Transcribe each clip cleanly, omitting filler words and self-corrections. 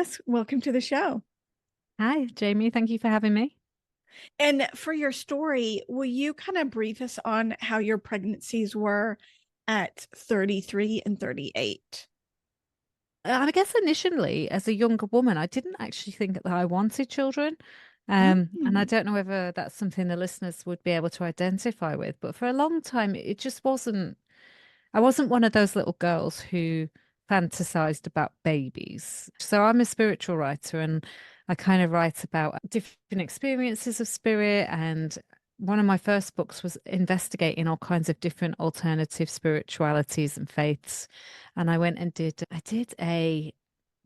Alice. Welcome to the show. Hi, Jamie. Thank you for having me. And for your story, will you kind of brief us on how your pregnancies were at 33 and 38? I guess initially, as a younger woman, I didn't actually think that I wanted children. And I Mm. don't know whether that's something the listeners would be able to identify with, but for a long time, it just wasn't, I wasn't one of those little girls who fantasized about babies. So I'm a spiritual writer and I kind of write about different experiences of spirit. And one of my first books was investigating all kinds of different alternative spiritualities and faiths. And I did a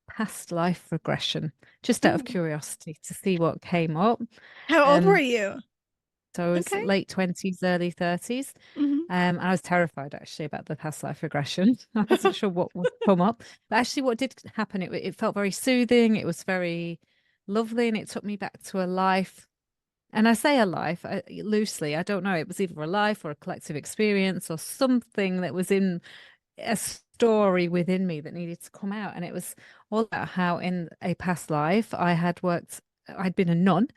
past life regression just out of Ooh. curiosity to see what came up. How old were Um, you? so I was Okay. late 20s, early 30s. Hmm. I was terrified actually about the past life regression. I wasn't sure what would come up. But actually, what did happen, it felt very soothing. It was very lovely. And it took me back to a life. And I say a life loosely. I don't know. It was either a life or a collective experience or something that was in a story within me that needed to come out. And it was all about how in a past life I'd been a nun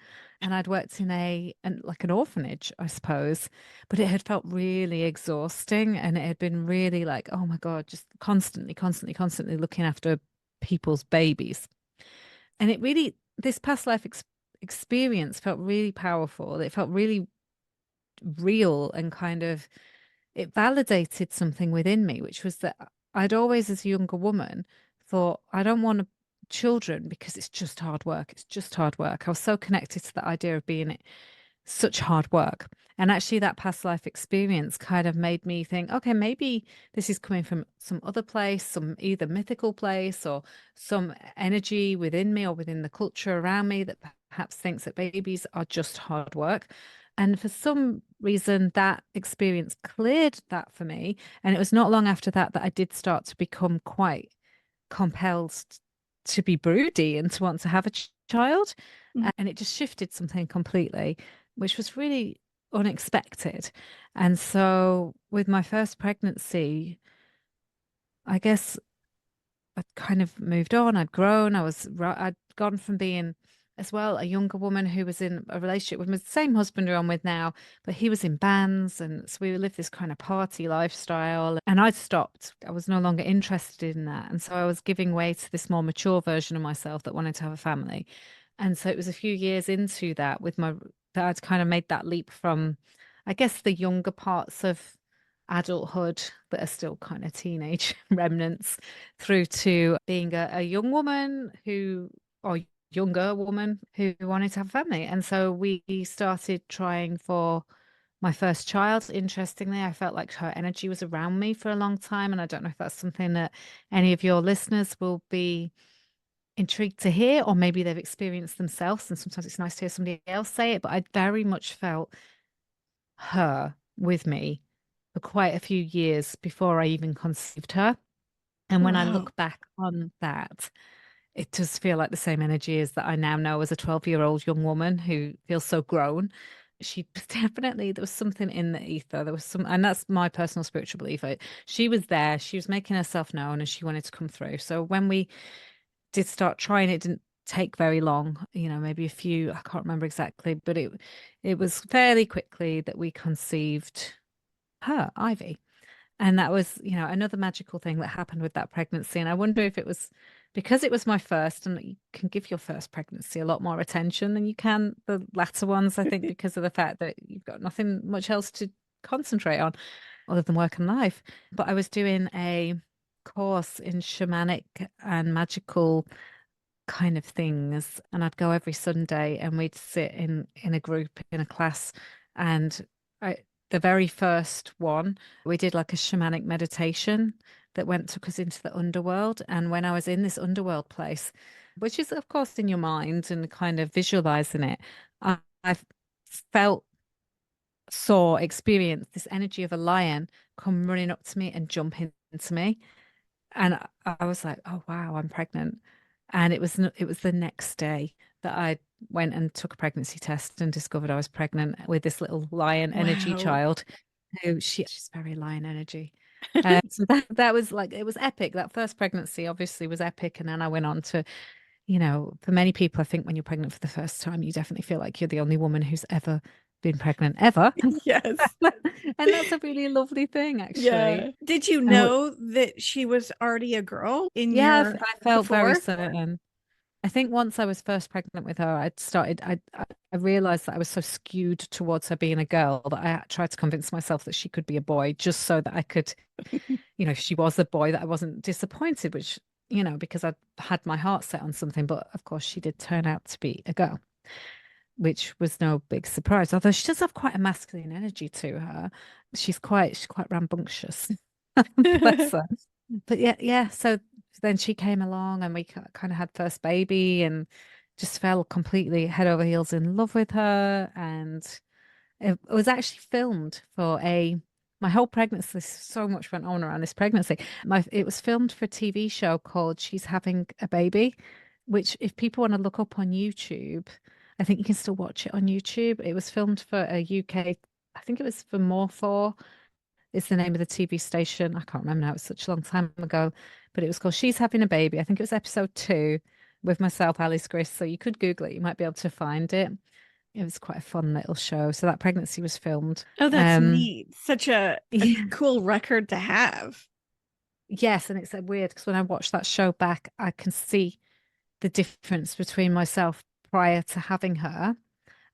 and I'd worked in like an orphanage, I suppose, but it had felt really exhausting and it had been really like, oh my God, just constantly looking after people's babies. And this past life experience felt really powerful. It felt really real and kind of it validated something within me, which was that I'd always, as a younger woman, thought, I don't want children because it's just hard work. It's just hard work. I was so connected to the idea of being such hard work. And actually, that past life experience kind of made me think, okay, maybe this is coming from some other place, some either mythical place or some energy within me or within the culture around me that perhaps thinks that babies are just hard work. And for some reason, that experience cleared that for me. And it was not long after that that I did start to become quite compelled to be broody and to want to have a child. And it just shifted something completely, which was really unexpected. And so with my first pregnancy, I guess I'd kind of moved on. I'd gone from being as well a younger woman who was in a relationship with the same husband who I'm with now, but he was in bands. And so we lived this kind of party lifestyle. And I'd stopped. I was no longer interested in that. And so I was giving way to this more mature version of myself that wanted to have a family. And so it was a few years into that that I'd kind of made that leap from, I guess, the younger parts of adulthood that are still kind of teenage remnants through to being a young woman or younger woman who wanted to have a family. And so we started trying for my first child. Interestingly, I felt like her energy was around me for a long time. And I don't know if that's something that any of your listeners will be intrigued to hear, or maybe they've experienced themselves. And sometimes it's nice to hear somebody else say it, but I very much felt her with me for quite a few years before I even conceived her. And when I Wow. look back on that, it does feel like the same energy as that I now know as a 12-year-old young woman who feels so grown. She definitely, there was something in the ether. There was some, and that's my personal spiritual belief. She was there, she was making herself known and she wanted to come through. So when we did start trying, it didn't take very long, maybe a few, I can't remember exactly, but it was fairly quickly that we conceived her, Ivy. And that was, another magical thing that happened with that pregnancy. And I wonder if it was because it was my first, and you can give your first pregnancy a lot more attention than you can the latter ones, I think, because of the fact that you've got nothing much else to concentrate on other than work and life. But I was doing a course in shamanic and magical kind of things, and I'd go every Sunday and we'd sit in a group in a class and I the very first one we did like a shamanic meditation that took us into the underworld. And when I was in this underworld place, which is of course in your mind and kind of visualizing it, I felt, experienced this energy of a lion come running up to me and jump into me. And I was like, oh wow, I'm pregnant. And it was the next day that I went and took a pregnancy test and discovered I was pregnant with this little lion energy Wow. child who she's very lion energy. So that was like it was epic. That first pregnancy obviously was epic. And then I went on to, for many people, I think when you're pregnant for the first time, you definitely feel like you're the only woman who's ever been pregnant ever. Yes. And that's a really lovely thing, actually. Yeah. Did you And what, know that she was already a girl in yeah, your I felt very before? certain. I think once I was first pregnant with her, I realized that I was so skewed towards her being a girl that I tried to convince myself that she could be a boy just so that I could, if she was a boy, that I wasn't disappointed, which, because I'd had my heart set on something. But of course, she did turn out to be a girl, which was no big surprise. Although she does have quite a masculine energy to her. She's quite rambunctious. Bless her. But yeah, yeah. So then she came along and we kind of had first baby and just fell completely head over heels in love with her. And it was actually filmed for my whole pregnancy. So much went on around this pregnancy. It was filmed for a TV show called She's Having a Baby, which if people want to look up on YouTube, I think you can still watch it on YouTube. It was filmed for a UK, I think it was for More For is the name of the TV station. I can't remember now. It was such a long time ago, but it was called She's Having a Baby. I think it was episode 2 with myself, Alice Grist. So you could Google it. You might be able to find it. It was quite a fun little show. So that pregnancy was filmed. Oh, that's neat. Such a Yeah. cool record to have. Yes, and it's weird because when I watch that show back, I can see the difference between myself prior to having her.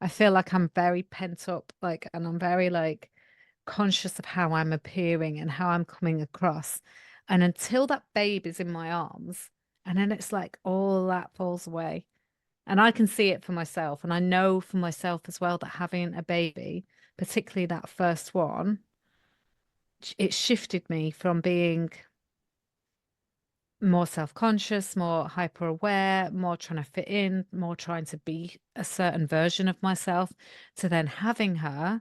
I feel like I'm very pent up, and I'm very conscious of how I'm appearing and how I'm coming across. And until that baby's in my arms, and then it's like all that falls away. And I can see it for myself. And I know for myself as well that having a baby, particularly that first one, it shifted me from being more self-conscious, more hyper-aware, more trying to fit in, more trying to be a certain version of myself, to then having her.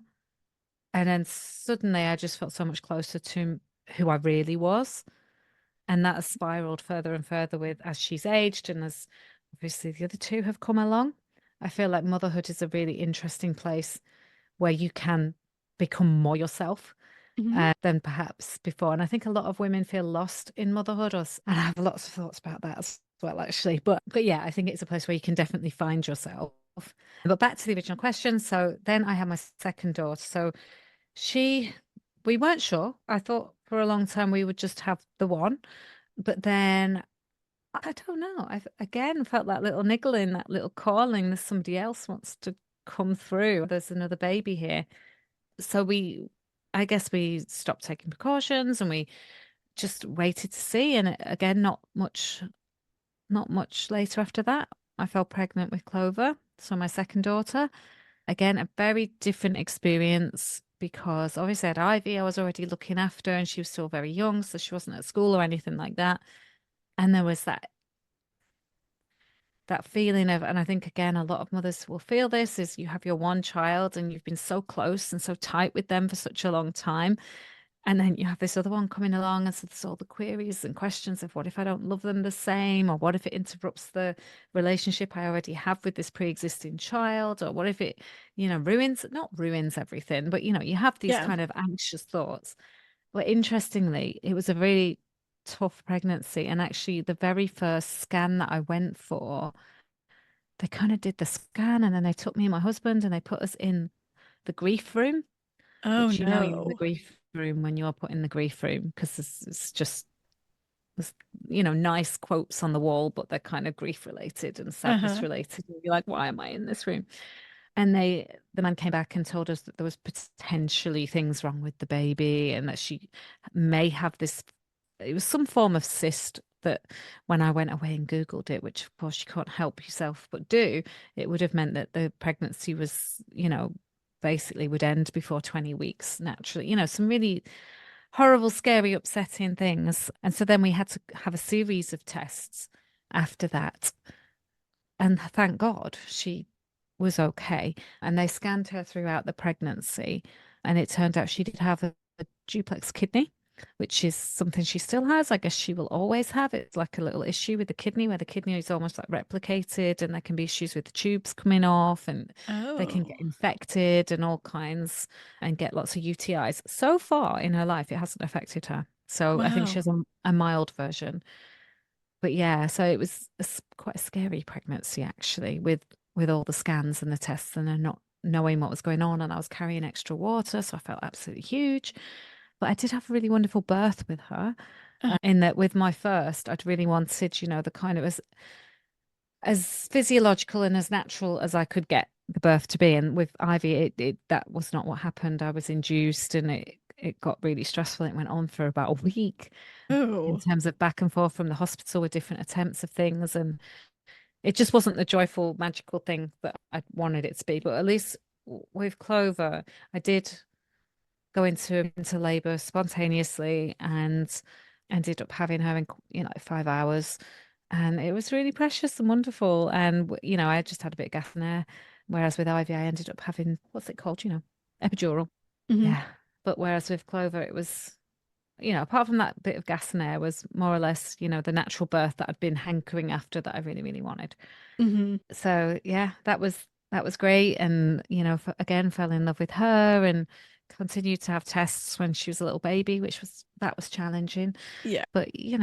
And then suddenly I just felt so much closer to who I really was. And that has spiraled further and further with as she's aged and as obviously the other two have come along. I feel like motherhood is a really interesting place where you can become more yourself Mhm. than perhaps before. And I think a lot of women feel lost in motherhood, and I have lots of thoughts about that as well, actually. But yeah, I think it's a place where you can definitely find yourself. But back to the original question. So then I had my second daughter. So she, we weren't sure. I thought for a long time we would just have the one, but then I don't know. I again felt that little niggling, that little calling. There's somebody else wants to come through. There's another baby here. So I guess we stopped taking precautions and we just waited to see. And again, not much later after that, I fell pregnant with Clover. So my second daughter. Again, a very different experience because obviously at Ivy, I was already looking after and she was still very young, so she wasn't at school or anything like that. And there was that feeling of, and I think again, a lot of mothers will feel this, is you have your one child and you've been so close and so tight with them for such a long time. And then you have this other one coming along, and so there's all the queries and questions of what if I don't love them the same, or what if it interrupts the relationship I already have with this pre-existing child, or what if it, not ruins everything, but you have these Yeah. kind of anxious thoughts. But interestingly, it was a really tough pregnancy, and actually the very first scan that I went for, they kind of did the scan, and then they took me and my husband, and they put us in the grief room, Oh which you're in the no. grief room when you're put in the grief room because it's just there's, nice quotes on the wall, but they're kind of grief related and sadness Uh-huh. related. And you're like, why am I in this room? And the man came back and told us that there was potentially things wrong with the baby and that she may have this, it was some form of cyst that when I went away and Googled it, which of course you can't help yourself but do, it would have meant that the pregnancy was, basically would end before 20 weeks naturally, some really horrible, scary, upsetting things. And so then we had to have a series of tests after that. And thank God she was okay. And they scanned her throughout the pregnancy. And it turned out she did have a duplex kidney, which is something she still has. I guess she will always have. It's like a little issue with the kidney where the kidney is almost like replicated, and there can be issues with the tubes coming off, and they can get Oh. infected and all kinds and get lots of UTIs. So far in her life, it hasn't affected her. So I think she Wow. has a mild version. but yeah, so it was quite a scary pregnancy actually, with all the scans and the tests and then not knowing what was going on. And I was carrying extra water, so I felt absolutely huge. But I did have a really wonderful birth with her. In that, with my first, I'd really wanted, the kind of as physiological and as natural as I could get the birth to be. And with Ivy, that was not what happened. I was induced, and it got really stressful. It went on for about a week in Oh. terms of back and forth from the hospital with different attempts of things, and it just wasn't the joyful, magical thing that I wanted it to be. But at least with Clover, I did go into labor spontaneously and ended up having her in, 5 hours. And it was really precious and wonderful. And, I just had a bit of gas in there. Whereas with Ivy, I ended up having, what's it called? Epidural. Hmm. Yeah. But whereas with Clover, it was, apart from that bit of gas in there, was more or less, the natural birth that I'd been hankering after that I really, really wanted. Hmm. So yeah, that was great. And, again, fell in love with her and continued to have tests when she was a little baby, that was challenging. Yeah. But, you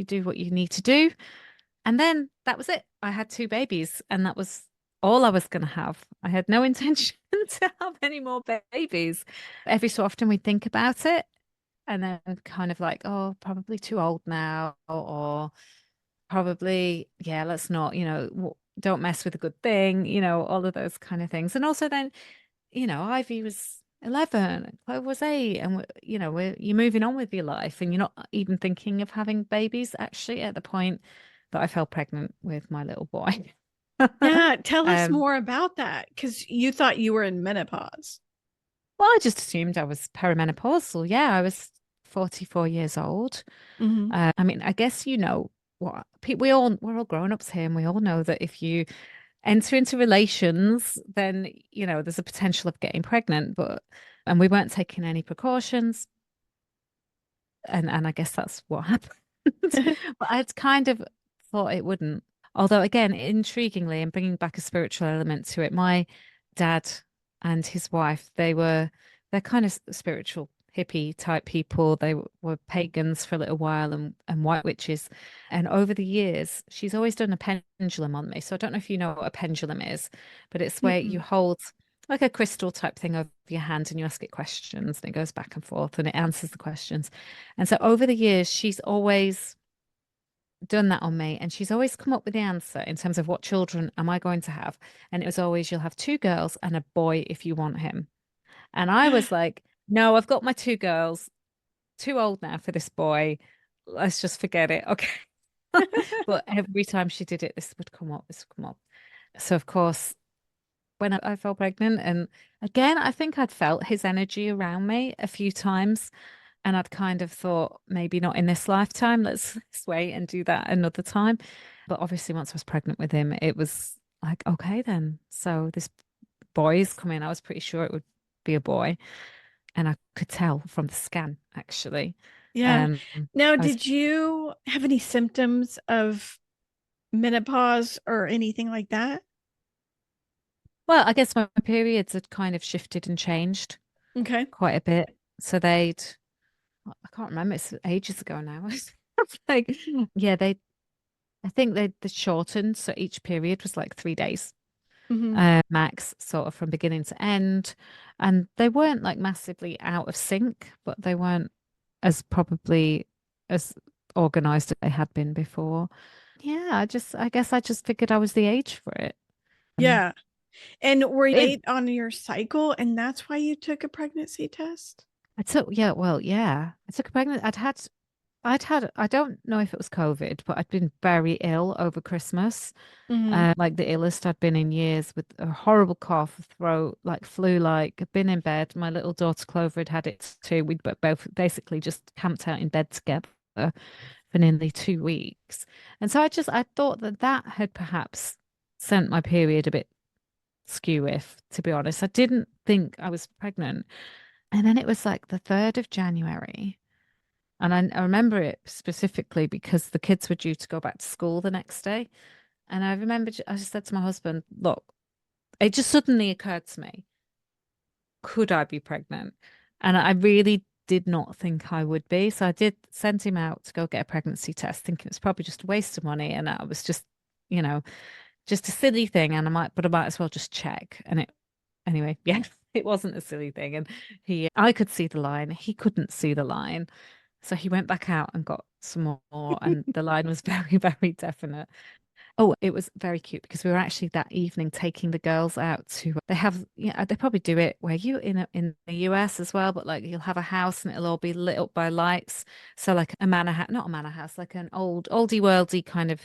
do what you need to do. And then that was it. I had two babies, and that was all I was going to have. I had no intention to have any more babies. Every so often we think about it, and then kind of like, oh, probably too old now, or probably, yeah, let's not, don't mess with a good thing, all of those kind of things. And also then, Ivy was 11, Chloe was 8, and you're moving on with your life, and you're not even thinking of having babies actually at the point that I fell pregnant with my little boy. Yeah. Tell us Um, more about that because you thought you were in menopause. well, I just assumed I was perimenopausal. Yeah, I was 44 years old. Hmm. I mean, I guess what we're all grown-ups here, and we all know that if you enter into relations, then there's a potential of getting pregnant. And we weren't taking any precautions, and I guess that's what happened. But I'd kind of thought it wouldn't. Although again, intriguingly, and bringing back a spiritual element to it, my dad and his wife, they're kind of spiritual hippie type people. They were pagans for a little while, and white witches. And over the years, she's always done a pendulum on me. So I don't know if you know what a pendulum is, but it's where you Mm-mm. hold like a crystal type thing over your hand and you ask it questions and it goes back and forth and it answers the questions. And so over the years, she's always done that on me, and she's always come up with the answer in terms of what children am I going to have. And it was always, you'll have two girls and a boy if you want him. And I was like, no, I've got my two girls, too old now for this boy. Let's just forget it. Okay. But every time she did it, this would come up. So, of course, when I fell pregnant, and again, I think I'd felt his energy around me a few times. And I'd kind of thought, maybe not in this lifetime. Let's wait and do that another time. But obviously, once I was pregnant with him, it was like, okay, then. So this boy is coming. I was pretty sure it would be a boy. And I could tell from the scan, actually. Yeah. Um, Now, I was, did you have any symptoms of menopause or anything like that? well, I guess my periods had kind of shifted and changed Okay. quite a bit. So I can't remember, it's ages ago now. Like, yeah, I think they shortened. So each period was like 3 days. Hmm. Max, sort of from beginning to end. And they weren't like massively out of sync, but they weren't as probably as organized as they had been before. Yeah, I guess I just figured I was the age for it. Um, Yeah. And were you it late on your cycle and that's why you took a pregnancy test? I took yeah, well, yeah. I took a pregnant. I don't know if it was COVID, but I'd been very ill over Christmas. Hmm. Like the illest I'd been in years, with a horrible cough, throat, like flu-like. I'd been in bed. My little daughter Clover had it too. We'd both basically just camped out in bed together for nearly 2 weeks. And so I thought that had perhaps sent my period a bit skew, if, to be honest. I didn't think I was pregnant. And then it was like the 3rd of January. And I remember it specifically because the kids were due to go back to school the next day. And I remember I just said to my husband, look, it just suddenly occurred to me, could I be pregnant? And I really did not think I would be. So I did send him out to go get a pregnancy test, thinking it was probably just a waste of money. And I was just, you know, just a silly thing. And I might as well just check. And anyway, yeah, it wasn't a silly thing. And I could see the line. He couldn't see the line. So he went back out and got some more. And the line was very, very definite. Oh, it was very cute because we were actually that evening taking the girls out to, they have, yeah, they probably do it where you in the US as well, but like you'll have a house and it'll all be lit up by lights. So like a manor house, not a manor house, like an oldie worldy kind of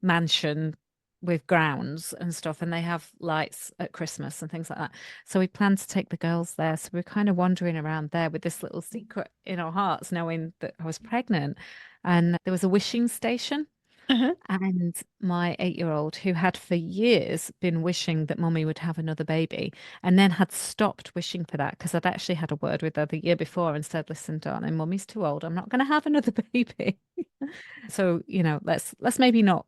mansion with grounds and stuff. And they have lights at Christmas and things like that. So we planned to take the girls there. So we were kind of wandering around there with this little secret in our hearts, knowing that I was pregnant. And there was a wishing station. Uh-huh. And my 8-year-old, who had for years been wishing that mummy would have another baby, and then had stopped wishing for that because I'd actually had a word with her the year before and said, "Listen, darling, mummy's too old. I'm not going to have another baby." So, let's maybe not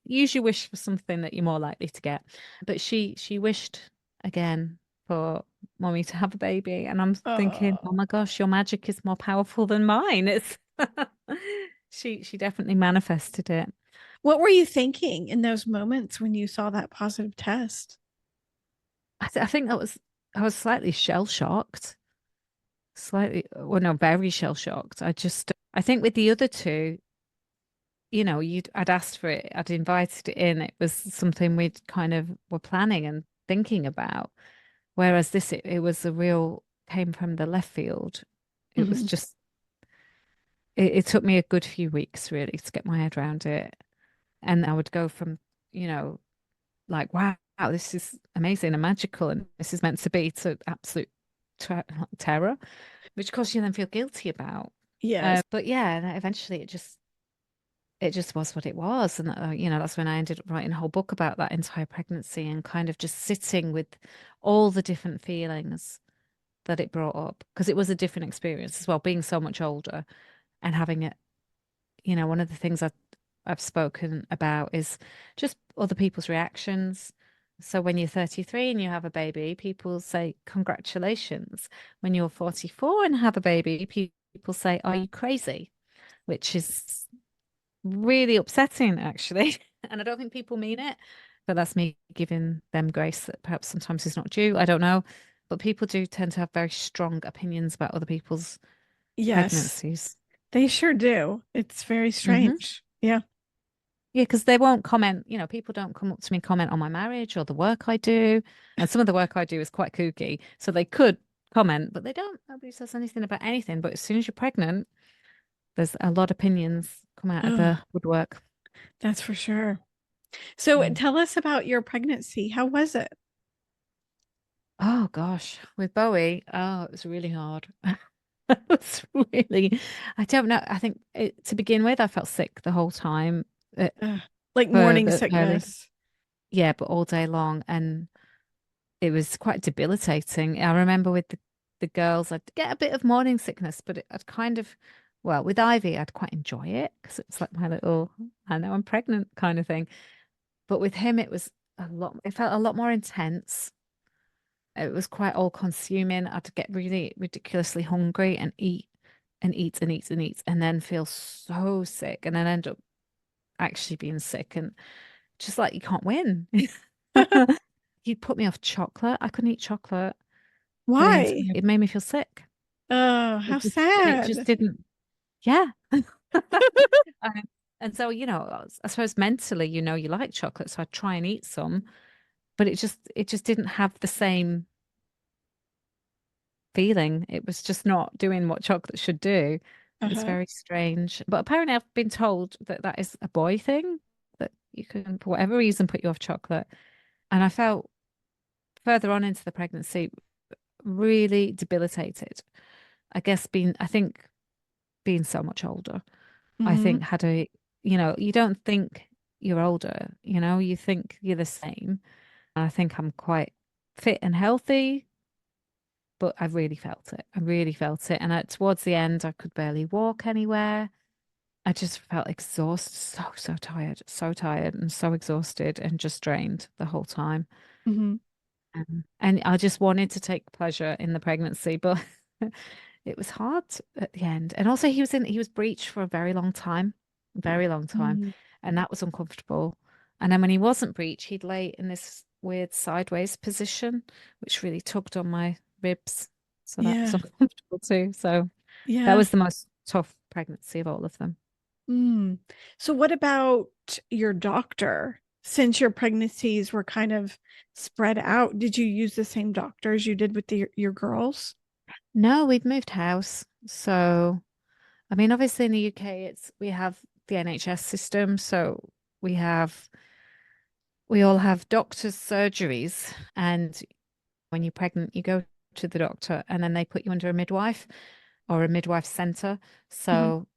use your wish for something that you're more likely to get. But she wished again for mummy to have a baby, and I'm thinking, oh Oh, my gosh, your magic is more powerful than mine. It's she definitely manifested it. what were you thinking in those moments when you saw that positive test? I think I was slightly shell shocked, slightly, well, no, very shell shocked. I think with the other two, I'd asked for it, I'd invited it in. It was something we'd kind of were planning and thinking about. Whereas this, it was a real, came from the left field. It was Hmm. just, it took me a good few weeks really to get my head around it. And I would go from, you know, like, wow, this is amazing and magical, and this is meant to be, to absolute terror, which of course you then feel guilty about. Yes. But yeah, and eventually it just was what it was, and that's when I ended up writing a whole book about that entire pregnancy and kind of just sitting with all the different feelings that it brought up because it was a different experience as well, being so much older and having it. One of the things I've spoken about is just other people's reactions. So when you're 33 and you have a baby, people say, congratulations. When you're 44 and have a baby, people say, are you crazy? Which is really upsetting, actually. And I don't think people mean it, but that's me giving them grace that perhaps sometimes is not due. I don't know. But people do tend to have very strong opinions about other people's Yes, pregnancies. they sure do. It's very Hmm. strange. Yeah. Yeah, because they won't comment. People don't come up to me and comment on my marriage or the work I do. And some of the work I do is quite kooky. So they could comment, but they don't. Nobody says anything about anything. But as soon as you're pregnant, there's a lot of opinions come out of Oh, the woodwork. that's for sure. So Mm. tell us about your pregnancy. How was it? Oh gosh, with Bowie, it was really hard. It was really, I don't know. I think to begin with, I felt sick the whole time Uh, like for morning the early, sickness. yeah, but all day long. And it was quite debilitating. I remember with the girls, I'd get a bit of morning sickness, but I'd kind of, well, with Ivy, I'd quite enjoy it because it was like my little, I know I'm pregnant kind of thing. But with him, it was it felt a lot more intense. It was quite all consuming. I'd get really ridiculously hungry and eat and eat and eat and eat and then feel so sick and then end up actually being sick and just like you can't win. He'd put me off chocolate. I couldn't eat chocolate for the entire, Why? it made me feel sick. Oh, how It just sad. didn't, yeah. And, and so, I suppose mentally, you like chocolate, so I'd try and eat some, but it just didn't have the same feeling. It was just not doing what chocolate should do. It was Uh-huh. very strange. But apparently I've been told that that is a boy thing, that you can, for whatever reason, put you off chocolate. And I felt further on into the pregnancy really debilitated. I think being so much older, I Hmm. think you don't think you're older, you think you're the same. I think I'm quite fit and healthy, but I really felt it. I really felt it. And towards the end, I could barely walk anywhere. I just felt exhausted, so tired and so exhausted and just drained the whole time. Hmm. And I just wanted to take pleasure in the pregnancy, but it was hard at the end. And also he was breech for a very long time, Mm, and that was uncomfortable. And then when he wasn't breech, he'd lay in this weird sideways position, which really tugged on my ribs. So that was yeah. uncomfortable too. So that Yeah. was the most tough pregnancy of all of them. Mm. So what about your doctor? Since your pregnancies were kind of spread out, did you use the same doctor as you did with your girls? No, we'd moved house. So, I mean, obviously in the UK, we have the NHS system. So we have, we all have doctors' surgeries. And when you're pregnant, you go to the doctor and then they put you under a midwife or a midwife center. Mhm, So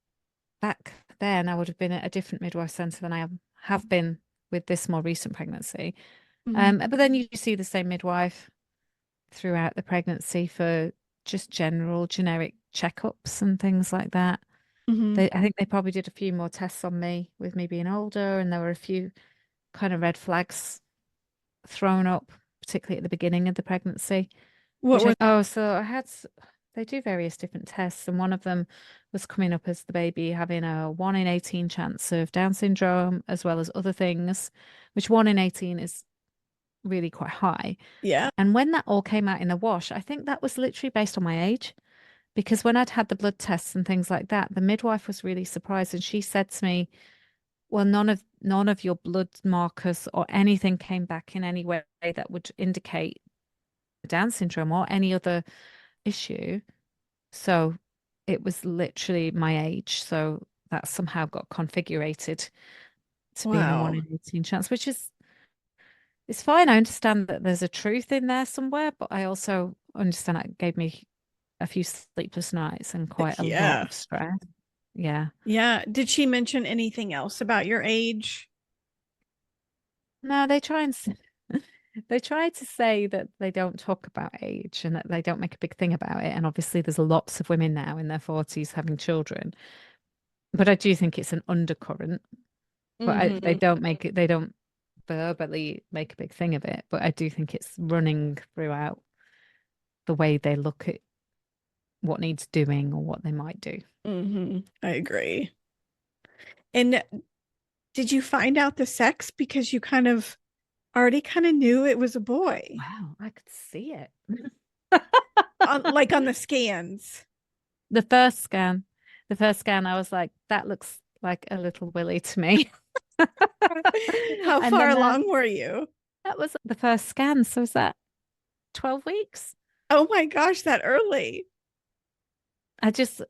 back then, I would have been at a different midwife center than have been with this more recent pregnancy. mhm, But then you see the same midwife throughout the pregnancy for just general generic checkups and things like that. mhm. I think they probably did a few more tests on me with me being older, and there were a few kind of red flags thrown up, particularly at the beginning of the pregnancy, What which were so they do various different tests, and one of them was coming up as the baby having a 1 in 18 chance of Down syndrome, as well as other things, which 1 in 18 is really quite high. yeah. And when that all came out in the wash, I think that was literally based on my age. Because when I'd had the blood tests and things like that, the midwife was really surprised and she said to me, "Well, none of your blood markers or anything came back in any way that would indicate Down syndrome or any other issue." So it was literally my age. So that somehow got configurated to being a 1 Wow. in 18 chance, which is it's fine. I understand that there's a truth in there somewhere, but I also understand that it gave me a few sleepless nights and quite a lot Yeah. of stress. Yeah. Yeah. Did she mention anything else about your age? No, they try to say that they don't talk about age and that they don't make a big thing about it. And obviously there's lots of women now in their 40s having children. But I do think it's an undercurrent. But they Hmm. don't make it, they don't verbally make a big thing of it. But I do think it's running throughout the way they look at what needs doing or what they might do. Hmm. I agree. And did you find out the sex because you kind of already kind of knew it was a boy? Wow, I could see it. Like on the scans. The first scan, the first scan, I was like, that looks like a little willy to me. How And far then along were you? that was the first scan. So was that 12 weeks? Oh my gosh, that early. I just,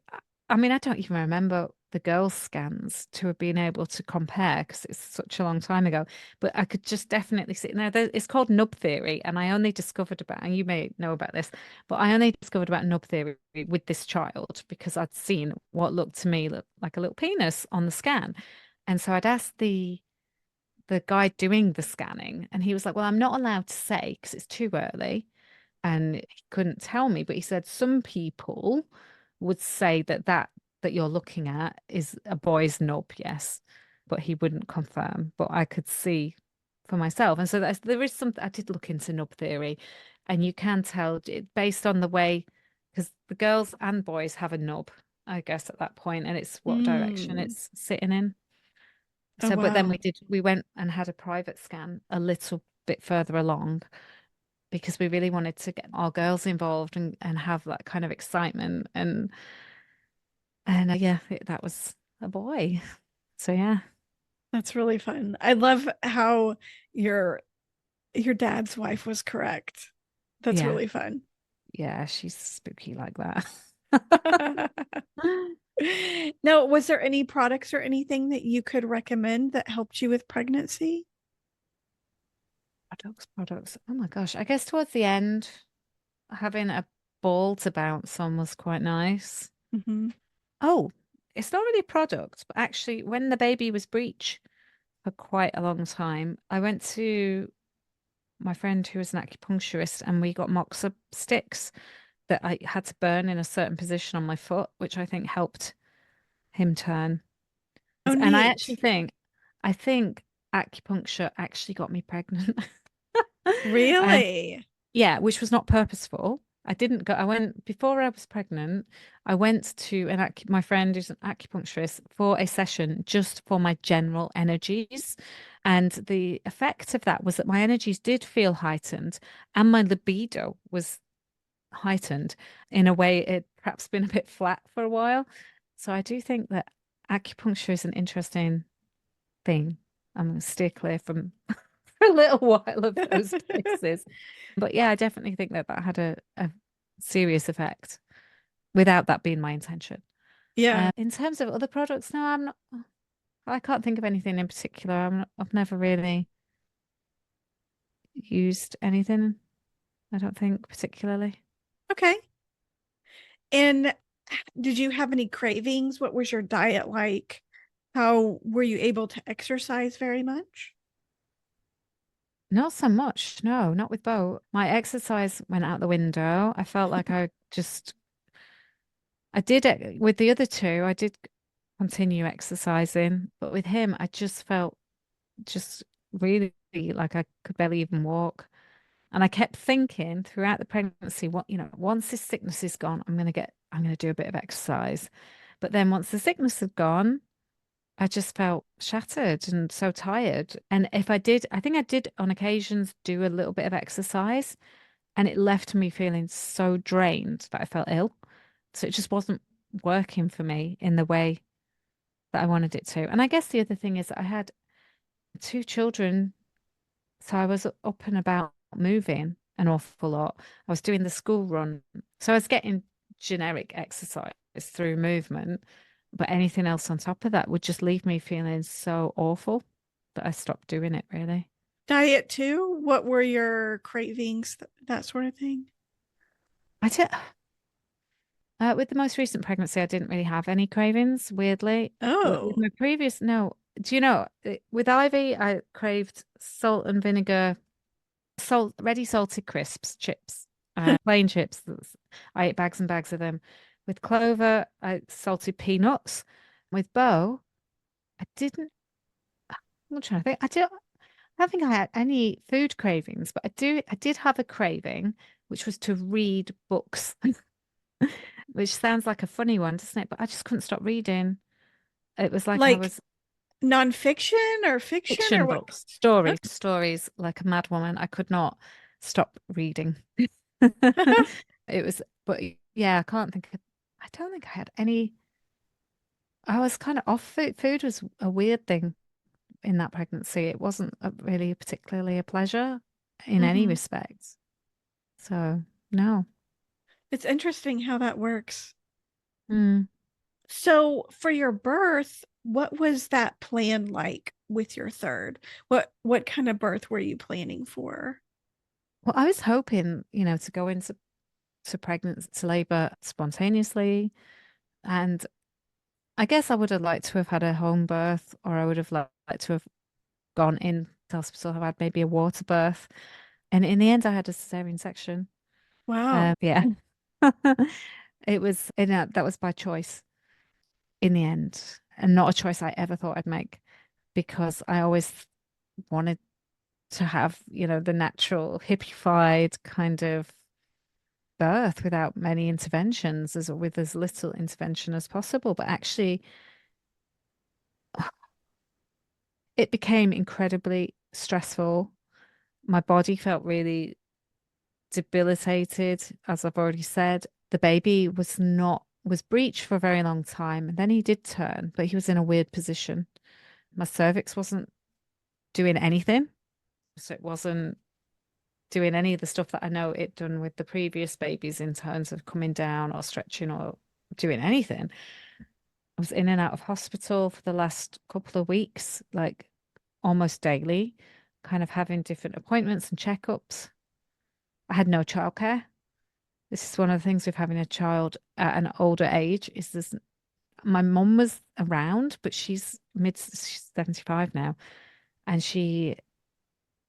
I mean, I don't even remember the girls' scans to have been able to compare because it's such a long time ago. But I could just definitely see. Now, it's called nub theory, and I only discovered about, and you may know about this, but I only discovered about nub theory with this child because I'd seen what looked to me like a little penis on the scan. And so I'd asked the guy doing the scanning, and he was like, "Well, I'm not allowed to say because it's too early." And he couldn't tell me, but he said some people would say that you're looking at is a boy's nub, yes, but he wouldn't confirm. But I could see for myself, and so there is some. I did look into nub theory, and you can tell based on the way because the girls and boys have a nub, I guess at that point, and it's what direction Mm. it's sitting in. Oh So, but then wow. we went and had a private scan a little bit further along because we really wanted to get our girls involved and have that kind of excitement and yeah, that was a boy. So yeah, That's really fun. I love how your your dad's wife was correct. That's yeah, really fun. yeah, she's spooky like that. Now, was there any products or anything that you could recommend that helped you with pregnancy? Products. Oh my gosh, I guess towards the end, having a ball to bounce on was quite nice. Hmm. Oh, it's not really a product, but actually, when the baby was breech for quite a long time, I went to my friend who was an acupuncturist and we got moxa sticks that I had to burn in a certain position on my foot, which I think helped him turn. Oh, And neat. I think acupuncture actually got me pregnant. And Really? yeah, which was not purposeful. I didn't go. I went before I was pregnant. I went to my friend who's an acupuncturist for a session just for my general energies. And the effect of that was that my energies did feel heightened and my libido was heightened in a way it perhaps been a bit flat for a while. So I do think that acupuncture is an interesting thing. I'm going to steer clear from for a little while of those places. But yeah, I definitely think that that had a serious effect without that being my intention. Yeah. In terms of other products, no, I'm not, I can't think of anything in particular. I've never really used anything, I don't think, particularly. Okay. And did you have any cravings? What was your diet like? How were you able to exercise very much? Not so much, no, not with Bo. My exercise went out the window. I felt like I did it with the other two, I did continue exercising, but with him, I just felt just really like I could barely even walk. And I kept thinking throughout the pregnancy, once this sickness is gone, I'm going to do a bit of exercise. But then once the sickness had gone, I just felt shattered and so tired. And if I did, I think I did on occasions do a little bit of exercise, and it left me feeling so drained that I felt ill. So it just wasn't working for me in the way that I wanted it to. And I guess the other thing is that I had two children, so I was up and about moving an awful lot. I was doing the school run. So I was getting generic exercise through movement, but anything else on top of that would just leave me feeling so awful that I stopped doing it really. Diet too? What were your cravings, that sort of thing? I did, with the most recent pregnancy, I didn't really have any cravings, weirdly. With Oh, my previous, no. Do you know, with Ivy, I craved salt and vinegar, ready salted crisps, chips, plain chips. I ate bags and bags of them. With Clover, I salted peanuts. With Bo, I didn't. I'm trying to think. I don't think I had any food cravings, but I did have a craving, which was to read books, which sounds like a funny one, doesn't it? But I just couldn't stop reading. It was like I like was nonfiction or fiction or fiction what? books, Okay. stories like a madwoman. I could not stop reading. It was, but yeah, I don't think I had any. I was kind of off food. Food was a weird thing in that pregnancy. It wasn't really particularly a pleasure in any Hmm. respect. So, no. It's interesting how that works. Mm. So, for your birth, what was that plan like with your third? What kind of birth were you planning for? Well, I was hoping, to go into pregnancy, to labor spontaneously. And I guess I would have liked to have had a home birth, or I would have liked to have gone in to hospital, have had maybe a water birth. And in the end, I had a cesarean section. Wow. Yeah. That was by choice in the end, and not a choice I ever thought I'd make because I always wanted to have, the natural hippified kind of birth without many interventions, with as little intervention as possible. But actually, it became incredibly stressful. My body felt really debilitated, as I've already said. The baby was breech for a very long time, and then he did turn, but he was in a weird position. My cervix wasn't doing anything, so it wasn't doing any of the stuff that I know it done with the previous babies in terms of coming down or stretching or doing anything. I was in and out of hospital for the last couple of weeks, like almost daily, kind of having different appointments and checkups. I had no childcare. This is one of the things with having a child at an older age is this. My mum was around, but she's 75 now, and she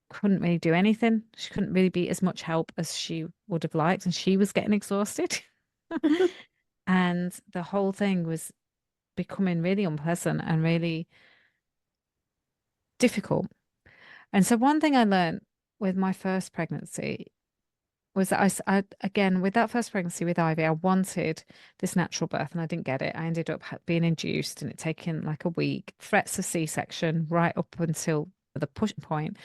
couldn't really do anything. She couldn't really be as much help as she would have liked, and she was getting exhausted. And the whole thing was becoming really unpleasant and really difficult. And so one thing I learned with my first pregnancy was that again, with that first pregnancy with Ivy, I wanted this natural birth and I didn't get it. I ended up being induced and it taking like a week, threats of C-section right up until the push point.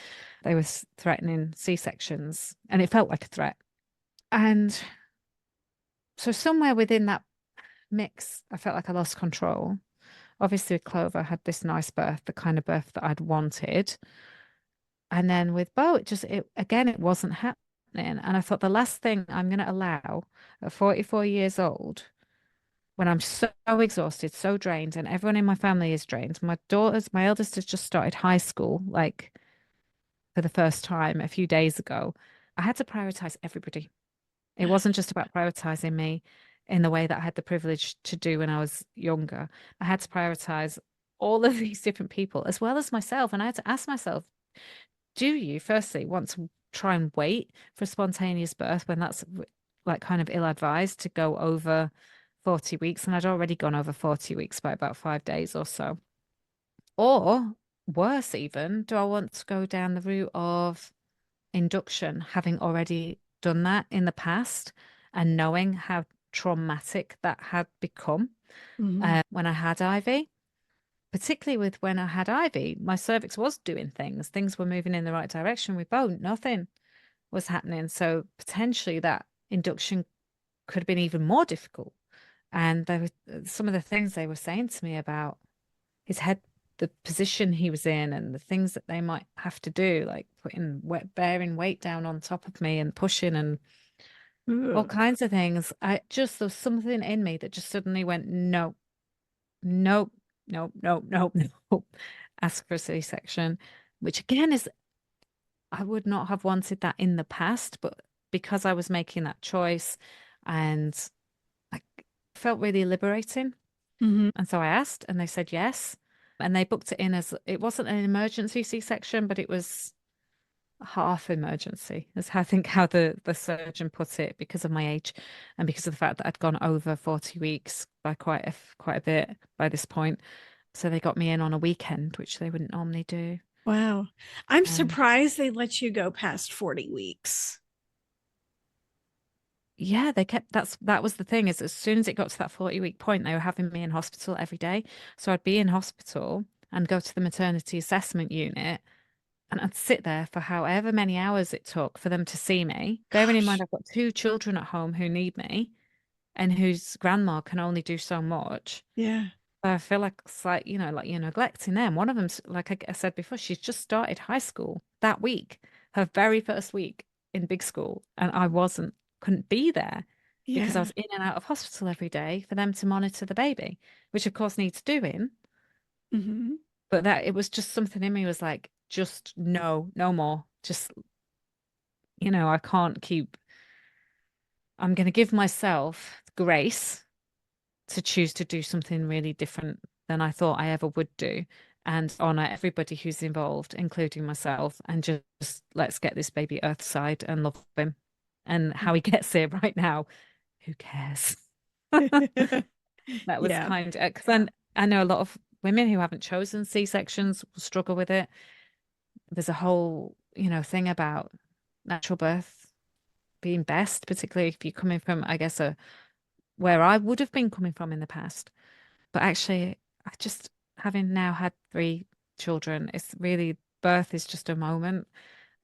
They were threatening C-sections and it felt like a threat. And so somewhere within that mix, I felt like I lost control. Obviously, with Clover, I had this nice birth, the kind of birth that I'd wanted. And then with Bo, it wasn't happening. And I thought the last thing I'm going to allow at 44 years old, when I'm so exhausted, so drained, and everyone in my family is drained. My eldest has just started high school, like for the first time a few days ago. I had to prioritize everybody. It wasn't just about prioritizing me in the way that I had the privilege to do when I was younger. I had to prioritize all of these different people as well as myself. And I had to ask myself, do you firstly want to try and wait for a spontaneous birth when that's like kind of ill-advised to go over 40 weeks? And I'd already gone over 40 weeks by about 5 days or so. Or worse, even, do I want to go down the route of induction, having already done that in the past and knowing how traumatic that had become Mhm. when I had Ivy? Particularly with when I had Ivy, my cervix was doing things. Things were moving in the right direction with bone. Nothing was happening. So potentially that induction could have been even more difficult. And there were some of the things they were saying to me about his head, the position he was in, and the things that they might have to do, like bearing weight down on top of me and pushing and all Ugh. kinds of things. There was something in me that just suddenly went, no, no, no, no, no, no. Ask for a C-section, which again is, I would not have wanted that in the past, but because I was making that choice and I felt really liberating. Mhm. And so I asked and they said yes. And they booked it in as it wasn't an emergency C-section, but it was half emergency, is I think how the surgeon put it, because of my age and because of the fact that I'd gone over 40 weeks by quite a bit by this point. So they got me in on a weekend, which they wouldn't normally do. Wow. I'm Um, surprised they let you go past 40 weeks. yeah, that was the thing, is as soon as it got to that 40-week point, they were having me in hospital every day. So I'd be in hospital and go to the maternity assessment unit and I'd sit there for however many hours it took for them to see me. Bearing in mind, Gosh. I've got two children at home who need me and whose grandma can only do so much. Yeah. I feel like it's like, like you're neglecting them. One of them's, like I said before, she's just started high school that week, her very first week in big school. And couldn't be there because I Yeah. was in and out of hospital every day for them to monitor the baby, which of course needs doing. Hmm. But that it was just something in me was like, just no, no more. Just, I can't keep, I'm going to give myself grace to choose to do something really different than I thought I ever would do and honor everybody who's involved, including myself, and just let's get this baby earthside and love him. And how he gets here right now, who cares? That was Yeah. kind of because I know a lot of women who haven't chosen C-sections will struggle with it. There's a whole, thing about natural birth being best, particularly if you're coming from, I guess, where I would have been coming from in the past. But actually, I just having now had three children, it's really birth is just a moment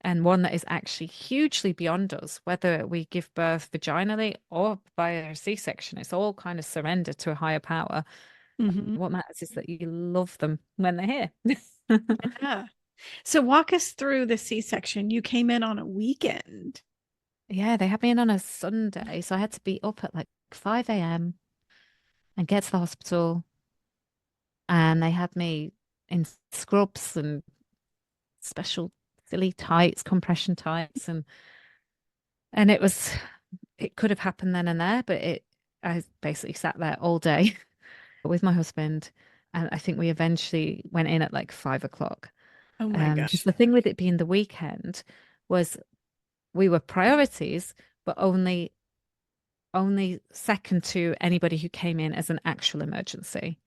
and one that is actually hugely beyond us, whether we give birth vaginally or via a C-section. It's all kind of surrender to a higher power. Hmm. What matters is that you love them when they're here. Yeah. So walk us through the C-section. You came in on a weekend. Yeah, they had me in on a Sunday, so I had to be up at like 5 a.m. and get to the hospital. And they had me in scrubs and special silly tights, compression tights, and it could have happened then and there, but I basically sat there all day with my husband, and I think we eventually went in at like 5 o'clock. Oh my Just gosh. the thing with it being the weekend was we were priorities, but only second to anybody who came in as an actual emergency.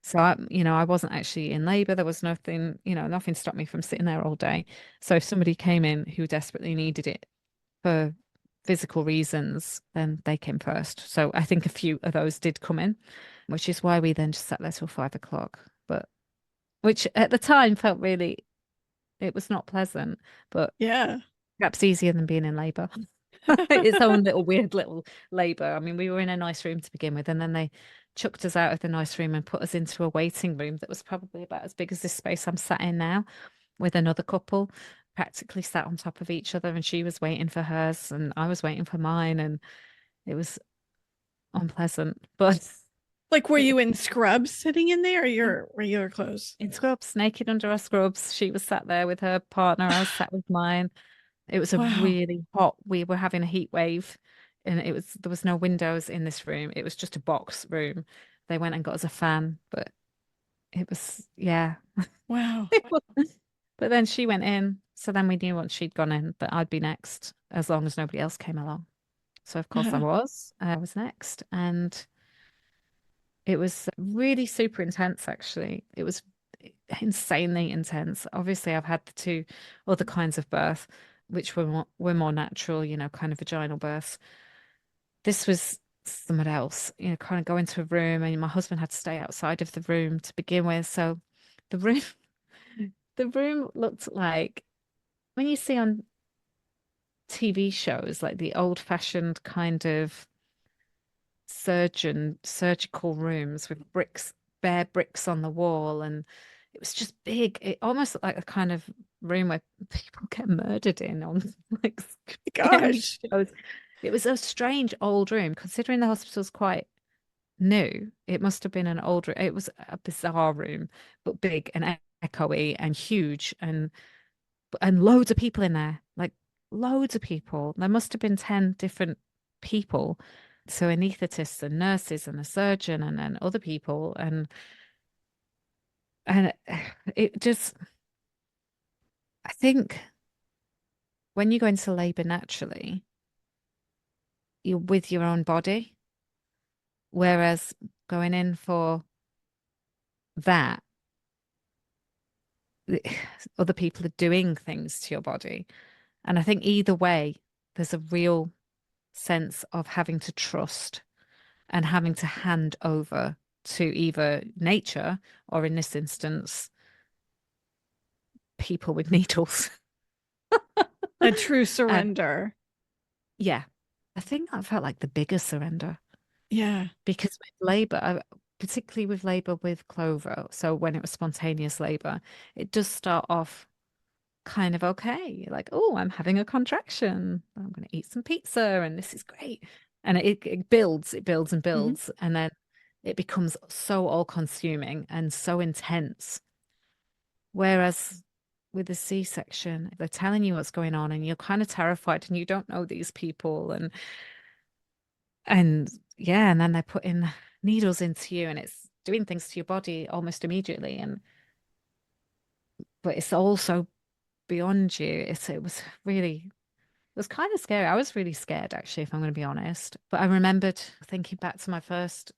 So I wasn't actually in labor. There was nothing, nothing stopped me from sitting there all day. So if somebody came in who desperately needed it for physical reasons, then they came first. So I think a few of those did come in, which is why we then just sat there till 5 o'clock. But which at the time felt really, it was not pleasant, but Yeah. perhaps easier than being in labor. Its own little weird little labor. I mean, we were in a nice room to begin with, and then they chucked us out of the nice room and put us into a waiting room that was probably about as big as this space I'm sat in now, with another couple practically sat on top of each other, and she was waiting for hers and I was waiting for mine, and it was unpleasant. But Like, were you in scrubs sitting in there or your regular clothes? in scrubs, naked under our scrubs, she was sat there with her partner, I was sat with mine. It was a Wow. really hot, we were having a heat wave, and there was no windows in this room. It was just a box room. They went and got us a fan, but it was, yeah. Wow. But then she went in. So then we knew once she'd gone in that I'd be next as long as nobody else came along. So of course I was. I was next. And it was really super intense, actually. It was insanely intense. Obviously, I've had the two other kinds of birth, which were more natural, kind of vaginal births. This was somewhat else, kind of go into a room, and my husband had to stay outside of the room to begin with. So the room, the room looked like when you see on TV shows, like the old-fashioned kind of surgical rooms with bare bricks on the wall, and it was just big. It almost looked like a kind of room where people get murdered in on like scary Gosh. shows. It was a strange old room, considering the hospital's quite new. It must have been an old room. It was a bizarre room, but big and echoey and huge, and loads of people in there, like loads of people. There must have been 10 different people. So anaesthetists and nurses and a surgeon and then other people. And it just, I think when you go into labor naturally, you're with your own body. Whereas going in for that, other people are doing things to your body. And I think either way, there's a real sense of having to trust and having to hand over to either nature or, in this instance, people with needles. A true And surrender. yeah, I think that felt like the biggest surrender Yeah. because with labor, particularly with labor with Clover, so when it was spontaneous labor, it does start off kind of okay, like, oh, I'm having a contraction. I'm going to eat some pizza and this is great. And it builds, it builds and Mhm. builds. And then it becomes so all consuming and so intense. Whereas with a C-section, they're telling you what's going on and you're kind of terrified and you don't know these people and yeah, and then they're putting needles into you and it's doing things to your body almost immediately. And but it's also beyond you. It was really it was kind of scary. I was really scared, actually, if I'm going to be honest. But I remembered thinking back to my first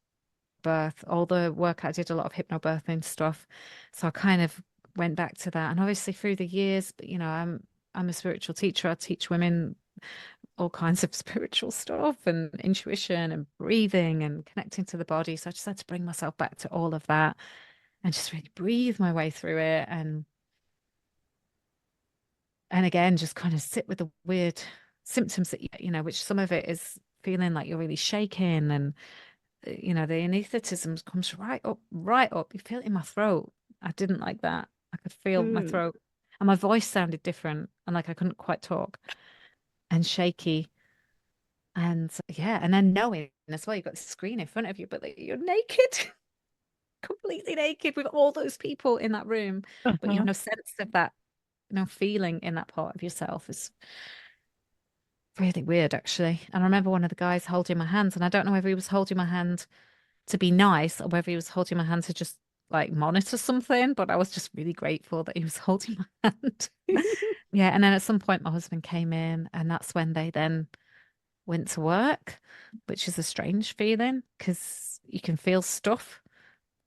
birth, all the work I did, a lot of hypnobirthing stuff. So I kind of went back to that. And obviously through the years, but I'm a spiritual teacher. I teach women all kinds of spiritual stuff and intuition and breathing and connecting to the body. So I just had to bring myself back to all of that and just really breathe my way through it and again just kind of sit with the weird symptoms that which some of it is feeling like you're really shaking and the anaesthetism comes right up. You feel it in my throat. I didn't like that. I could feel my Ooh. throat and my voice sounded different and like I couldn't quite talk and shaky. And yeah, and then knowing as well, you've got the screen in front of you, but like, you're naked, completely naked with all those people in that room, but you have Uh-huh. no sense of that, no feeling in that part of yourself. Is really weird, actually. And I remember one of the guys holding my hands, and I don't know whether he was holding my hand to be nice or whether he was holding my hand to just like monitor something, but I was just really grateful that he was holding my hand. Yeah, and then at some point my husband came in, and that's when they then went to work, which is a strange feeling because you can feel stuff,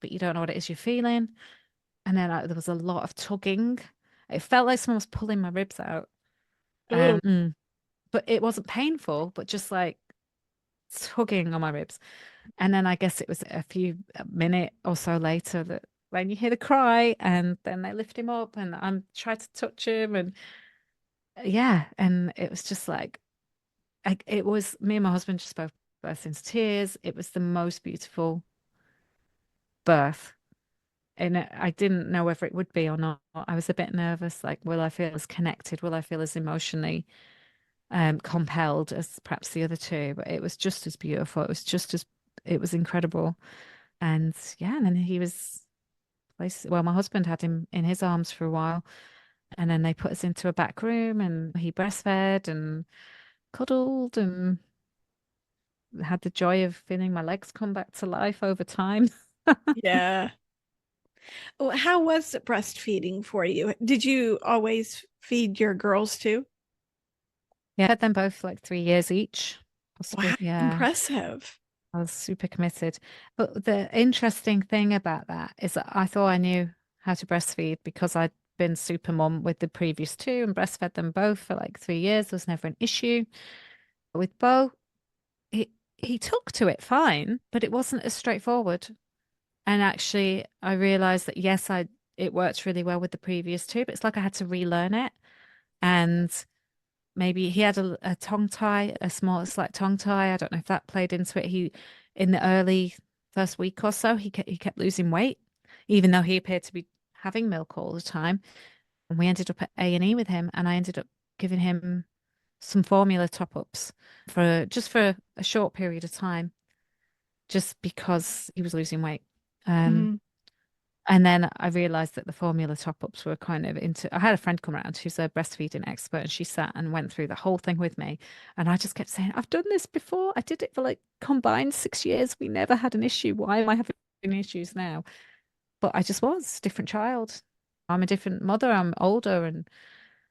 but you don't know what it is you're feeling. And then there was a lot of tugging. It felt like someone was pulling my ribs out. Ooh. Mm. but it wasn't painful, but just like tugging on my ribs. And then I guess it was a minute or so later that when you hear the cry and then they lift him up and I'm trying to touch him and yeah, and it was just like it was me and my husband just both burst into tears. It was the most beautiful birth. And I didn't know whether it would be or not. I was a bit nervous, like, will I feel as connected? Will I feel as emotionally compelled as perhaps the other two? But it was just as beautiful. It was incredible. And yeah, and then he was placed, well, my husband had him in his arms for a while. And then they put us into a back room and he breastfed and cuddled and had the joy of feeling my legs come back to life over time. Yeah. Oh, how was breastfeeding for you? Did you always feed your girls too? Yeah, had them both like 3 years each, Wow, possibly. Yeah, impressive. I was super committed. But the interesting thing about that is that I thought I knew how to breastfeed because I'd been super mom with the previous two and breastfed them both for like 3 years. There was never an issue. With Bo, he took to it fine, but it wasn't as straightforward. And actually, I realized that yes, I it worked really well with the previous two, but it's like I had to relearn it. And maybe he had a tongue tie, a slight tongue tie. I don't know if that played into it. In the early first week or so, he kept losing weight, even though he appeared to be having milk all the time. And we ended up at A&E with him, and I ended up giving him some formula top-ups for a short period of time, just because he was losing weight. Um, Hmm. And then I realized that the formula top-ups were kind of into. I had a friend come around who's a breastfeeding expert, and she sat and went through the whole thing with me. And I just kept saying, I've done this before. I did it for like combined 6 years. We never had an issue. Why am I having issues now? But I just was a different child. I'm a different mother. I'm older, and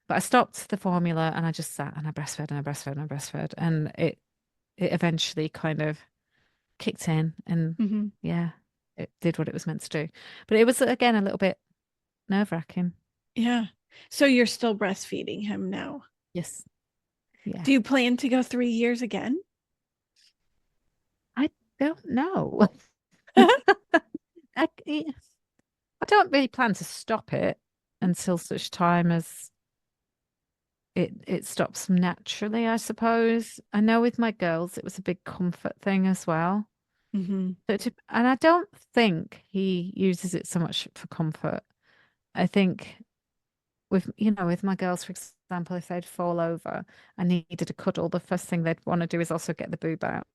but I stopped the formula and I just sat and I breastfed and I breastfed and I breastfed, and it eventually kind of kicked in, and Hmm. yeah, it did what it was meant to do. But it was again a little bit nerve-wracking. Yeah. So you're still breastfeeding him now. Yes. Yeah. Do you plan to go 3 years again? I don't know. I don't really plan to stop it until such time as it stops naturally, I suppose. I know with my girls, it was a big comfort thing as well. Hmm. And I don't think he uses it so much for comfort. I think with my girls, for example, if they'd fall over and needed a cuddle, the first thing they'd want to do is also get the boob out.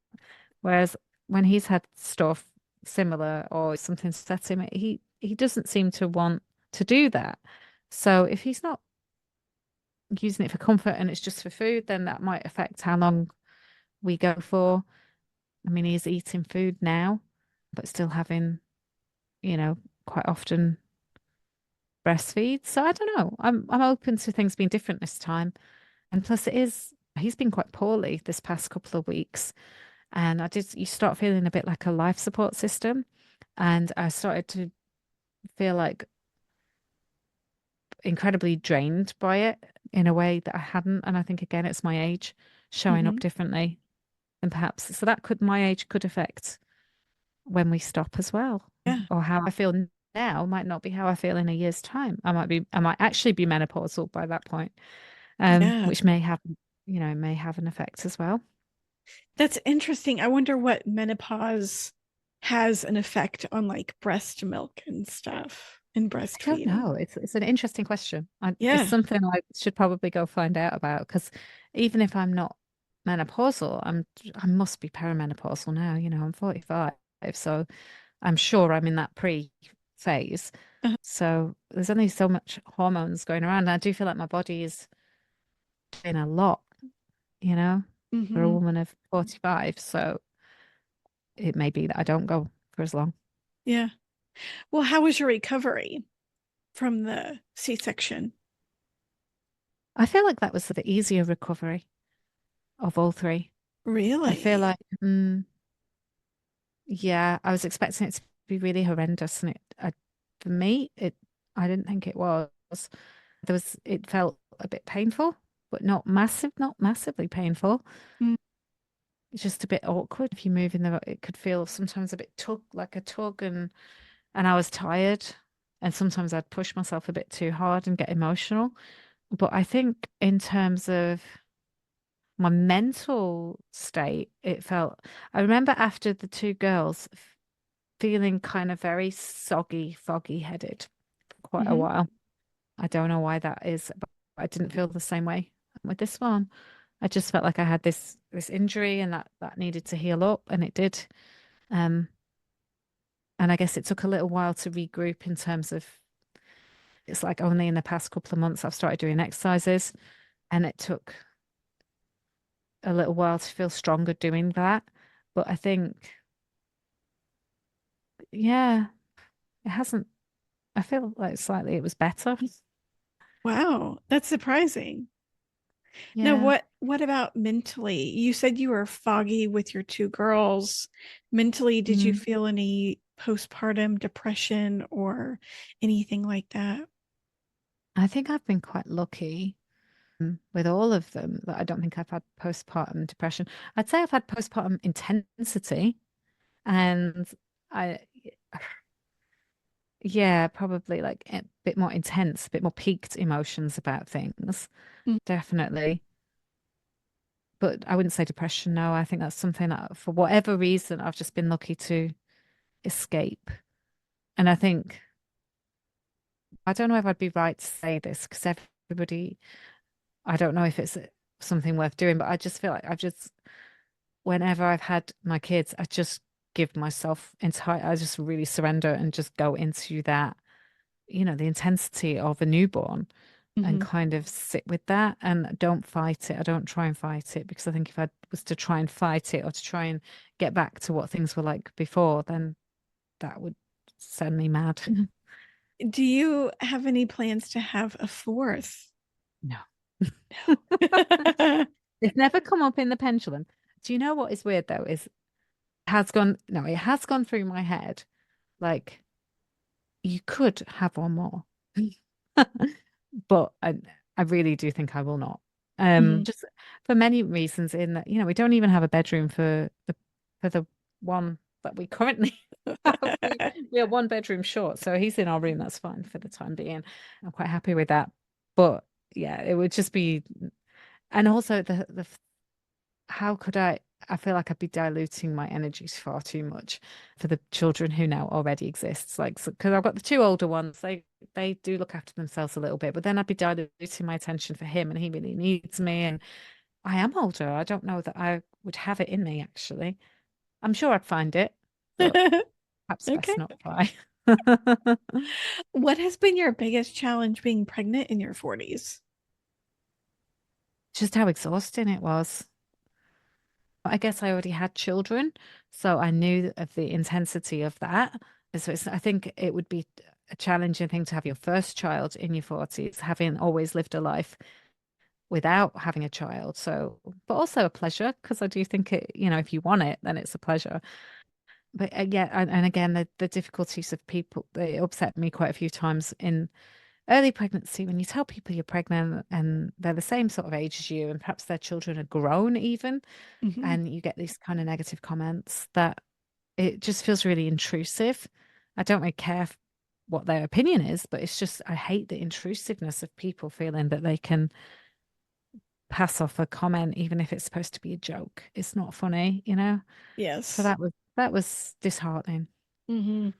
Whereas when he's had stuff similar or something set him, he doesn't seem to want to do that. So if he's not using it for comfort and it's just for food, then that might affect how long we go for. I mean, he's eating food now, but still having, you know, quite often breastfeed. So I don't know. I'm open to things being different this time. And plus he's been quite poorly this past couple of weeks. And you start feeling a bit like a life support system. And I started to feel like incredibly drained by it in a way that I hadn't. And I think again, it's my age showing Hmm. up differently than perhaps. So my age could affect when we stop as well. Yeah. Or how I feel now might not be how I feel in a year's time. I might actually be menopausal by that point, Yeah. which may have an effect as well. That's interesting. I wonder what menopause has an effect on like breast milk and stuff and I don't breastfeeding. know. It's an interesting question. It's Yeah. something I should probably go find out about because even if I'm not menopausal, I must be perimenopausal now. I'm 45, so I'm sure I'm in that pre phase. Uh, So there's only so much hormones going around. And I do feel like my body is doing a lot, you know, for a mhm. woman of 45. So it may be that I don't go for as long. Yeah. Well, how was your recovery from the C-section? I feel like that was the easier recovery of all three. I feel Really? like, yeah, I was expecting it to be really horrendous, and for me, I didn't think it was. It felt a bit painful. but not massively painful. Mm. It's just a bit awkward if you move in the, it could feel sometimes a bit like a tug, and I was tired. And sometimes I'd push myself a bit too hard and get emotional. But I think in terms of my mental state, it felt, I remember after the two girls feeling kind of very soggy, foggy headed for quite a Hmm. while. I don't know why that is, but I didn't feel the same way with this one. I just felt like I had this injury and that needed to heal up, and it did. Um, and I guess it took a little while to regroup in terms of it's like only in the past couple of months I've started doing exercises, and it took a little while to feel stronger doing that. But I think, yeah, it hasn't, I feel like slightly it was better. Wow, that's surprising. Now, Yeah. what about mentally? You said you were foggy with your two girls. Mentally, did you Mm. feel any postpartum depression or anything like that? I think I've been quite lucky with all of them that I don't think I've had postpartum depression. I'd say I've had postpartum intensity, and I, yeah, probably like a bit more intense, a bit more peaked emotions about things, Mm. definitely. But I wouldn't say depression, no. I think that's something that, for whatever reason, I've just been lucky to escape. And I think, I don't know if I'd be right to say this because everybody, I don't know if it's something worth doing, but I just feel like I've just, whenever I've had my kids, I just give myself entire, I just really surrender and just go into that, the intensity of a newborn and Hmm. kind of sit with that and don't fight it. I don't try and fight it because I think if I was to try and fight it or to try and get back to what things were like before, then that would send me mad. Do you have any plans to have a fourth? No. No. It's never come up in the pendulum. Do you know what is weird though? Is it has gone through my head. Like, you could have one more. But I really do think I will not. Mhm. Just for many reasons in that, we don't even have a bedroom for the one that we currently have. We are one bedroom short, so he's in our room. That's fine for the time being. I'm quite happy with that. But yeah, it would just be, and also the how could I feel like I'd be diluting my energies far too much for the children who now already exists. Like, because I've got the two older ones, they do look after themselves a little bit, but then I'd be diluting my attention for him, and he really needs me. And I am older. I don't know that I would have it in me, actually. I'm sure I'd find it, but perhaps Okay. best not try. What has been your biggest challenge being pregnant in your 40s? Just how exhausting it was. I guess I already had children, so I knew of the intensity of that. And so I think it would be a challenging thing to have your first child in your 40s, having always lived a life without having a child. So, but also a pleasure because I do think if you want it, then it's a pleasure. But yeah, and again, the difficulties of people, they upset me quite a few times in early pregnancy when you tell people you're pregnant and they're the same sort of age as you, and perhaps their children are grown even, Hmm. and you get these kind of negative comments that it just feels really intrusive. I don't really care what their opinion is, but it's just, I hate the intrusiveness of people feeling that they can pass off a comment, even if it's supposed to be a joke. It's not funny. So Yes. that was disheartening. Hmm.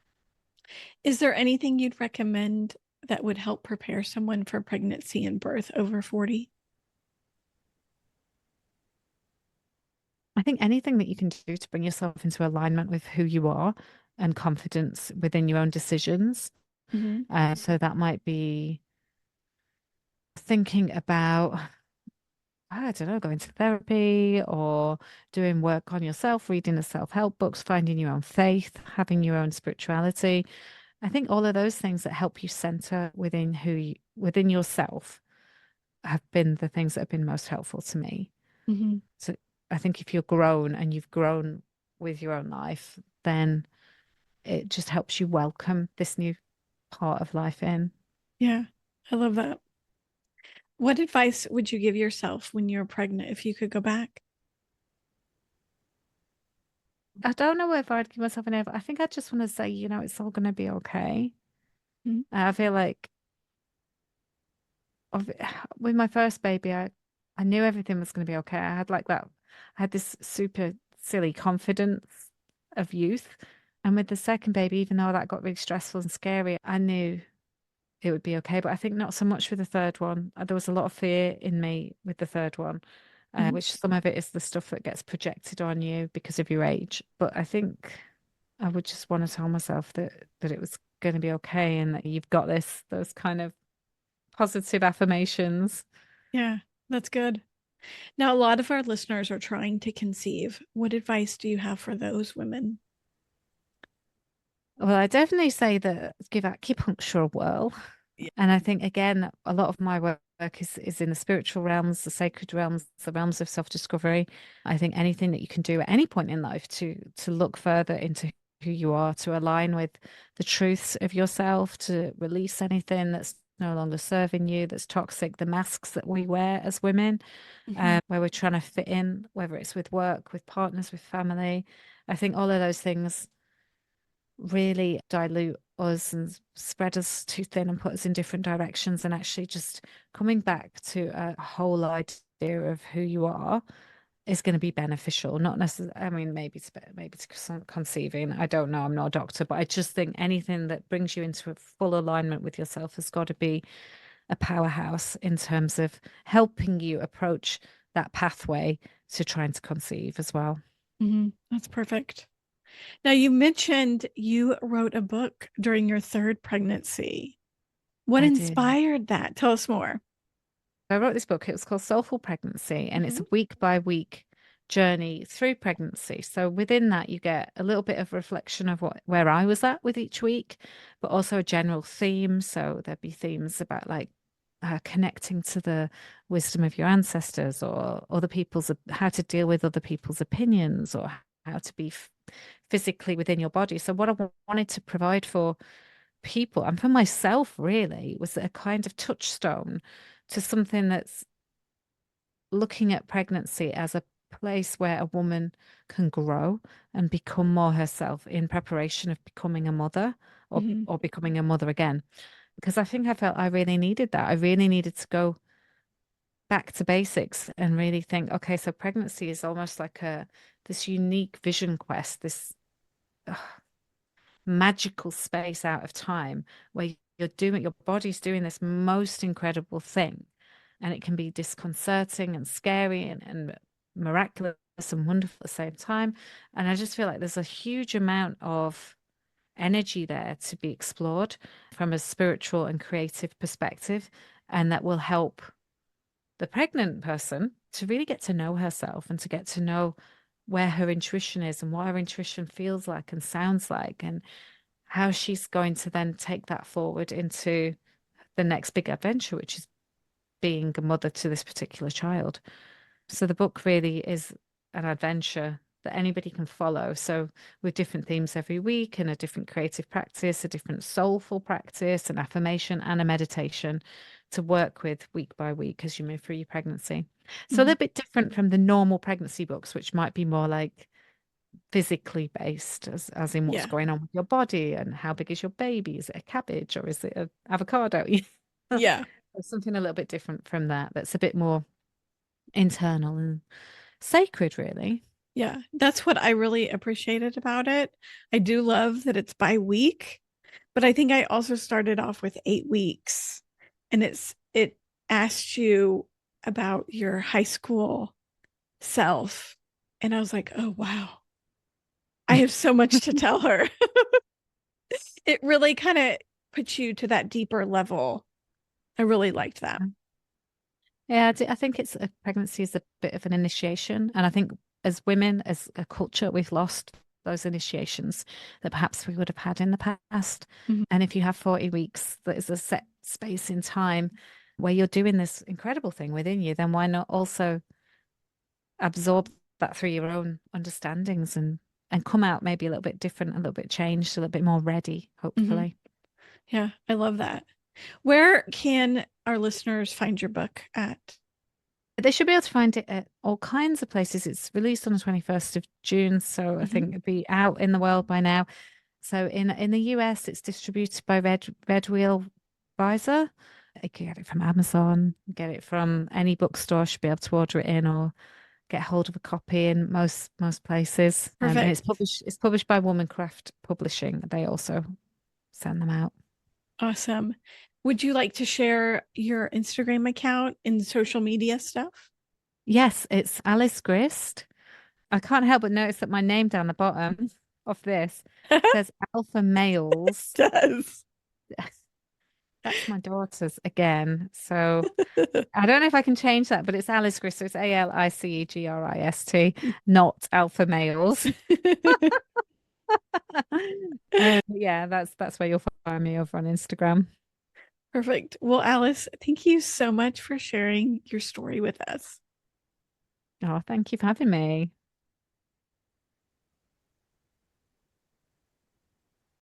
Is there anything you'd recommend that would help prepare someone for pregnancy and birth over 40? I think anything that you can do to bring yourself into alignment with who you are and confidence within your own decisions. Hmm. So that might be thinking about, I don't know, going to therapy or doing work on yourself, reading the self-help books, finding your own faith, having your own spirituality. I think all of those things that help you center within yourself have been the things that have been most helpful to me. Hmm. So I think if you're grown and you've grown with your own life, then it just helps you welcome this new part of life in. Yeah, I love that. What advice would you give yourself when you were pregnant if you could go back? I don't know if I'd give myself an advice. I think I just want to say, it's all going to be okay. Mhm. I feel like of with my first baby, I knew everything was going to be okay. I had like that, I had this super silly confidence of youth. And with the second baby, even though that got really stressful and scary, I knew it would be okay. But I think not so much with the third one. There was a lot of fear in me with the third one, Mhm. which some of it is the stuff that gets projected on you because of your age. But I think I would just want to tell myself that it was going to be okay and that you've got this, those kind of positive affirmations. Yeah, that's good. Now, a lot of our listeners are trying to conceive. What advice do you have for those women? Well, I definitely say that give acupuncture a whirl. Yeah. And I think again, a lot of my work is in the spiritual realms, the sacred realms, the realms of self-discovery. I think anything that you can do at any point in life to look further into who you are, to align with the truths of yourself, to release anything that's no longer serving you, that's toxic, the masks that we wear as women, Mhm. where we're trying to fit in, whether it's with work, with partners, with family. I think all of those things really dilute us and spread us too thin and put us in different directions. And actually, just coming back to a whole idea of who you are is going to be beneficial. Not necessarily, I mean, maybe to conceiving. I don't know. I'm not a doctor, but I just think anything that brings you into a full alignment with yourself has got to be a powerhouse in terms of helping you approach that pathway to trying to conceive as well. Mhm. That's perfect. Now, you mentioned you wrote a book during your third pregnancy. What I did. inspired that? Tell us more. I wrote this book. It was called Soulful Pregnancy, and it's Mhm. a week by week journey through pregnancy. So within that, you get a little bit of reflection of where I was at with each week, but also a general theme. So there'd be themes about like connecting to the wisdom of your ancestors, or other people's, how to deal with other people's opinions, or how to be physically within your body. So what I wanted to provide for people and for myself really was a kind of touchstone to something that's looking at pregnancy as a place where a woman can grow and become more herself in preparation of becoming a mother, Mhm. or becoming a mother again. Because I think I felt I really needed that. I really needed to go back to basics and really think, okay, so pregnancy is almost like a this unique vision quest, this magical space out of time where your body's doing this most incredible thing. And it can be disconcerting and scary and miraculous and wonderful at the same time. And I just feel like there's a huge amount of energy there to be explored from a spiritual and creative perspective. And that will help the pregnant person to really get to know herself and to get to know where her intuition is and what her intuition feels like and sounds like, and how she's going to then take that forward into the next big adventure, which is being a mother to this particular child. So the book really is an adventure that anybody can follow. So with different themes every week and a different creative practice, a different soulful practice, an affirmation and a meditation to work with week by week as you move through your pregnancy. So a Mhm. little bit different from the normal pregnancy books, which might be more like physically based, as in what's Yeah. going on with your body and how big is your baby? Is it a cabbage or is it an avocado? Yeah. Something a little bit different from that, that's a bit more internal and sacred, really. Yeah. That's what I really appreciated about it. I do love that it's by week, but I think I also started off with 8 weeks, and it asked you about your high school self. And I was like, oh, wow, I have so much to tell her. It really kind of puts you to that deeper level. I really liked that. Yeah, I think it's a pregnancy is a bit of an initiation. And I think as women, as a culture, we've lost those initiations that perhaps we would have had in the past. Mhm. And if you have 40 weeks, that is a set space in time where you're doing this incredible thing within you, then why not also absorb that through your own understandings and come out maybe a little bit different, a little bit changed, a little bit more ready, Mhm. hopefully. Yeah, I love that. Where can our listeners find your book at? They should be able to find it at all kinds of places. It's released on the 21st of June, so I Mhm. think it'd be out in the world by now. So in the US, it's distributed by Red Wheel Advisor. You can get it from Amazon, get it from any bookstore. Should be able to order it in or get hold of a copy in most places. And Perfect. it's published by Womancraft Publishing. They also send them out. Awesome. Would you like to share your Instagram account and social media stuff? Yes, it's Alice Grist. I can't help but notice that my name down the bottom of this says Alpha Males. Does. That's my daughter's again. So I don't know if I can change that, but it's Alice Grist. So it's ALICEGRIST, not Alpha Males. Yeah, that's where you'll find me over on Instagram. Perfect. Well, Alice, thank you so much for sharing your story with us. Oh, thank you for having me.